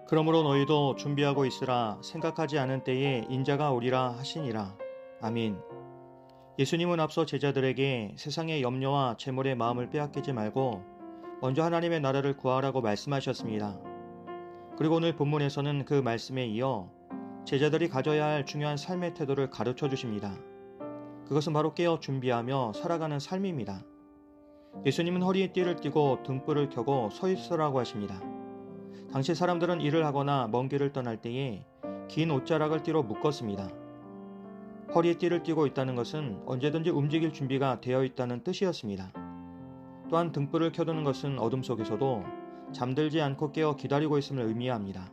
그러므로 너희도 준비하고 있으라. 생각하지 않은 때에 인자가 오리라 하시니라. 아민. 예수님은 앞서 제자들에게 세상의 염려와 재물의 마음을 빼앗기지 말고 먼저 하나님의 나라를 구하라고 말씀하셨습니다. 그리고 오늘 본문에서는 그 말씀에 이어 제자들이 가져야 할 중요한 삶의 태도를 가르쳐 주십니다. 그것은 바로 깨어 준비하며 살아가는 삶입니다. 예수님은 허리에 띠를 띠고 등불을 켜고 서 있으라고 하십니다. 당시 사람들은 일을 하거나 먼 길을 떠날 때에 긴 옷자락을 띠로 묶었습니다. 허리에 띠를 띠고 있다는 것은 언제든지 움직일 준비가 되어 있다는 뜻이었습니다. 또한 등불을 켜두는 것은 어둠 속에서도 잠들지 않고 깨어 기다리고 있음을 의미합니다.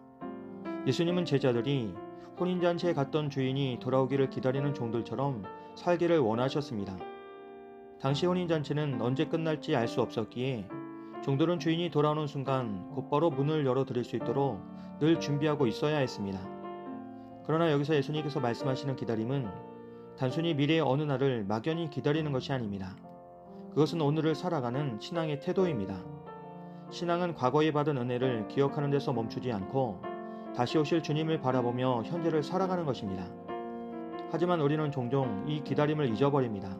예수님은 제자들이 혼인잔치에 갔던 주인이 돌아오기를 기다리는 종들처럼 살기를 원하셨습니다. 당시 혼인잔치는 언제 끝날지 알 수 없었기에 종들은 주인이 돌아오는 순간 곧바로 문을 열어드릴 수 있도록 늘 준비하고 있어야 했습니다. 그러나 여기서 예수님께서 말씀하시는 기다림은 단순히 미래의 어느 날을 막연히 기다리는 것이 아닙니다. 그것은 오늘을 살아가는 신앙의 태도입니다. 신앙은 과거에 받은 은혜를 기억하는 데서 멈추지 않고 다시 오실 주님을 바라보며 현재를 살아가는 것입니다. 하지만 우리는 종종 이 기다림을 잊어버립니다.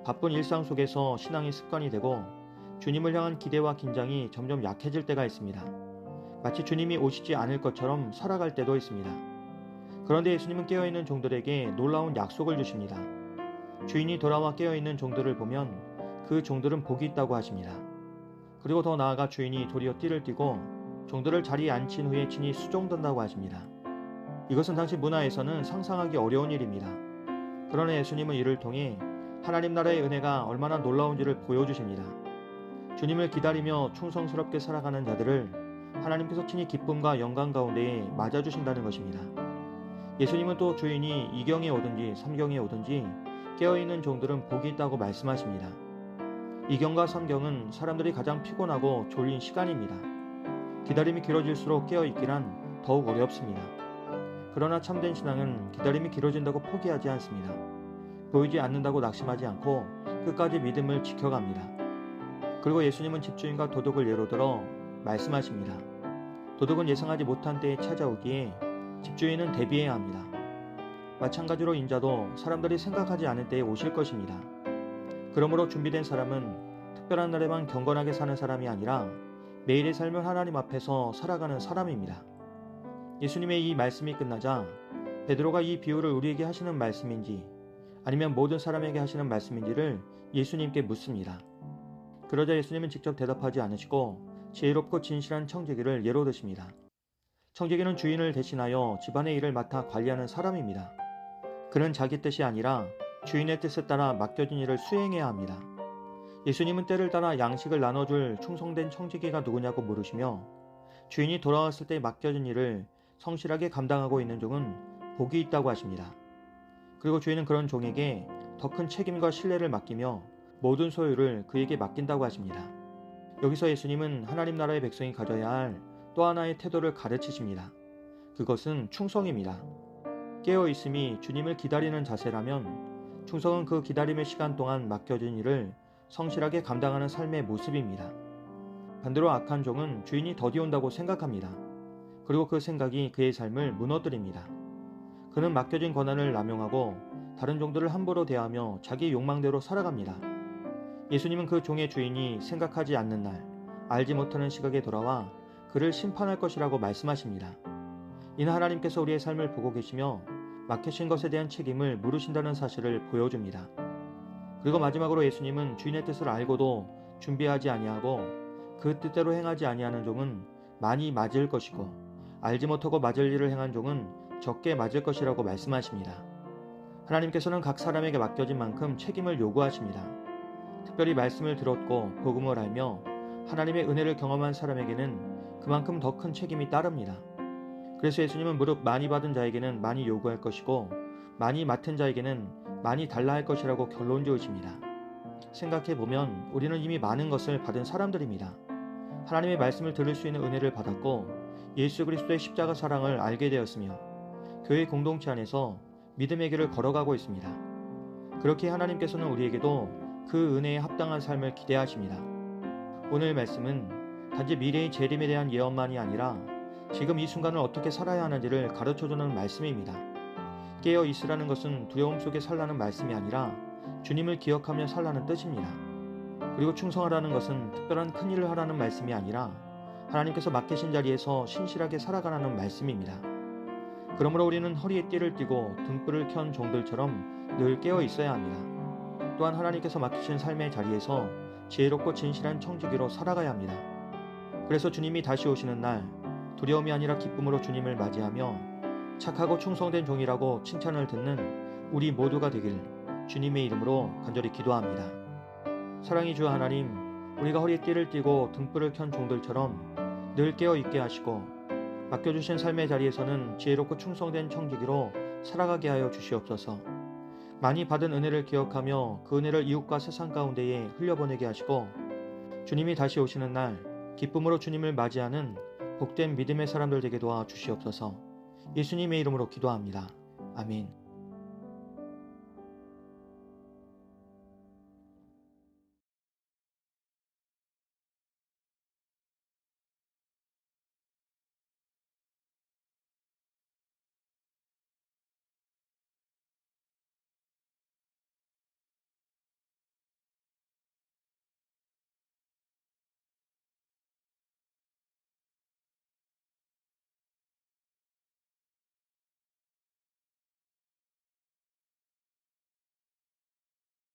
바쁜 일상 속에서 신앙이 습관이 되고 주님을 향한 기대와 긴장이 점점 약해질 때가 있습니다. 마치 주님이 오시지 않을 것처럼 살아갈 때도 있습니다. 그런데 예수님은 깨어있는 종들에게 놀라운 약속을 주십니다. 주인이 돌아와 깨어있는 종들을 보면 그 종들은 복이 있다고 하십니다. 그리고 더 나아가 주인이 도리어 띠를 띠고 종들을 자리에 앉힌 후에 친히 수종든다고 하십니다. 이것은 당시 문화에서는 상상하기 어려운 일입니다. 그러나 예수님은 이를 통해 하나님 나라의 은혜가 얼마나 놀라운지를 보여주십니다. 주님을 기다리며 충성스럽게 살아가는 자들을 하나님께서 친히 기쁨과 영광 가운데에 맞아주신다는 것입니다. 예수님은 또 주인이 2경에 오든지 3경에 오든지 깨어있는 종들은 복이 있다고 말씀하십니다. 2경과 3경은 사람들이 가장 피곤하고 졸린 시간입니다. 기다림이 길어질수록 깨어있기란 더욱 어렵습니다. 그러나 참된 신앙은 기다림이 길어진다고 포기하지 않습니다. 보이지 않는다고 낙심하지 않고 끝까지 믿음을 지켜갑니다. 그리고 예수님은 집주인과 도둑을 예로 들어 말씀하십니다. 도둑은 예상하지 못한 때에 찾아오기에 집주인은 대비해야 합니다. 마찬가지로 인자도 사람들이 생각하지 않을 때에 오실 것입니다. 그러므로 준비된 사람은 특별한 날에만 경건하게 사는 사람이 아니라 매일의 삶을 하나님 앞에서 살아가는 사람입니다. 예수님의 이 말씀이 끝나자 베드로가 이 비유를 우리에게 하시는 말씀인지 아니면 모든 사람에게 하시는 말씀인지를 예수님께 묻습니다. 그러자 예수님은 직접 대답하지 않으시고 지혜롭고 진실한 청지기를 예로 드십니다. 청지기는 주인을 대신하여 집안의 일을 맡아 관리하는 사람입니다. 그는 자기 뜻이 아니라 주인의 뜻에 따라 맡겨진 일을 수행해야 합니다. 예수님은 때를 따라 양식을 나눠줄 충성된 청지기가 누구냐고 물으시며 주인이 돌아왔을 때 맡겨진 일을 성실하게 감당하고 있는 종은 복이 있다고 하십니다. 그리고 주인은 그런 종에게 더 큰 책임과 신뢰를 맡기며 모든 소유를 그에게 맡긴다고 하십니다. 여기서 예수님은 하나님 나라의 백성이 가져야 할 또 하나의 태도를 가르치십니다. 그것은 충성입니다. 깨어있음이 주님을 기다리는 자세라면 충성은 그 기다림의 시간 동안 맡겨진 일을 성실하게 감당하는 삶의 모습입니다. 반대로 악한 종은 주인이 더디 온다고 생각합니다. 그리고 그 생각이 그의 삶을 무너뜨립니다. 그는 맡겨진 권한을 남용하고 다른 종들을 함부로 대하며 자기 욕망대로 살아갑니다. 예수님은 그 종의 주인이 생각하지 않는 날, 알지 못하는 시각에 돌아와 그를 심판할 것이라고 말씀하십니다. 이는 하나님께서 우리의 삶을 보고 계시며 맡기신 것에 대한 책임을 물으신다는 사실을 보여줍니다. 그리고 마지막으로 예수님은 주인의 뜻을 알고도 준비하지 아니하고 그 뜻대로 행하지 아니하는 종은 많이 맞을 것이고 알지 못하고 맞을 일을 행한 종은 적게 맞을 것이라고 말씀하십니다. 하나님께서는 각 사람에게 맡겨진 만큼 책임을 요구하십니다. 특별히 말씀을 들었고 복음을 알며 하나님의 은혜를 경험한 사람에게는 그만큼 더 큰 책임이 따릅니다. 그래서 예수님은 무릇 많이 받은 자에게는 많이 요구할 것이고 많이 맡은 자에게는 많이 달라 할 것이라고 결론 지으십니다. 생각해보면 우리는 이미 많은 것을 받은 사람들입니다. 하나님의 말씀을 들을 수 있는 은혜를 받았고 예수 그리스도의 십자가 사랑을 알게 되었으며 교회 공동체 안에서 믿음의 길을 걸어가고 있습니다. 그렇게 하나님께서는 우리에게도 그 은혜에 합당한 삶을 기대하십니다. 오늘 말씀은 단지 미래의 재림에 대한 예언만이 아니라 지금 이 순간을 어떻게 살아야 하는지를 가르쳐주는 말씀입니다. 깨어 있으라는 것은 두려움 속에 살라는 말씀이 아니라 주님을 기억하며 살라는 뜻입니다. 그리고 충성하라는 것은 특별한 큰 일을 하라는 말씀이 아니라 하나님께서 맡기신 자리에서 신실하게 살아가라는 말씀입니다. 그러므로 우리는 허리에 띠를 띠고 등불을 켠 종들처럼 늘 깨어 있어야 합니다. 또한 하나님께서 맡기신 삶의 자리에서 지혜롭고 진실한 청지기로 살아가야 합니다. 그래서 주님이 다시 오시는 날 두려움이 아니라 기쁨으로 주님을 맞이하며 착하고 충성된 종이라고 칭찬을 듣는 우리 모두가 되길 주님의 이름으로 간절히 기도합니다. 사랑이 주 하나님, 우리가 허리에 띠를 띠고 등불을 켠 종들처럼 늘 깨어 있게 하시고 맡겨주신 삶의 자리에서는 지혜롭고 충성된 청지기로 살아가게 하여 주시옵소서. 많이 받은 은혜를 기억하며 그 은혜를 이웃과 세상 가운데에 흘려보내게 하시고 주님이 다시 오시는 날 기쁨으로 주님을 맞이하는 복된 믿음의 사람들 되게 도와 주시옵소서. 예수님의 이름으로 기도합니다. 아멘.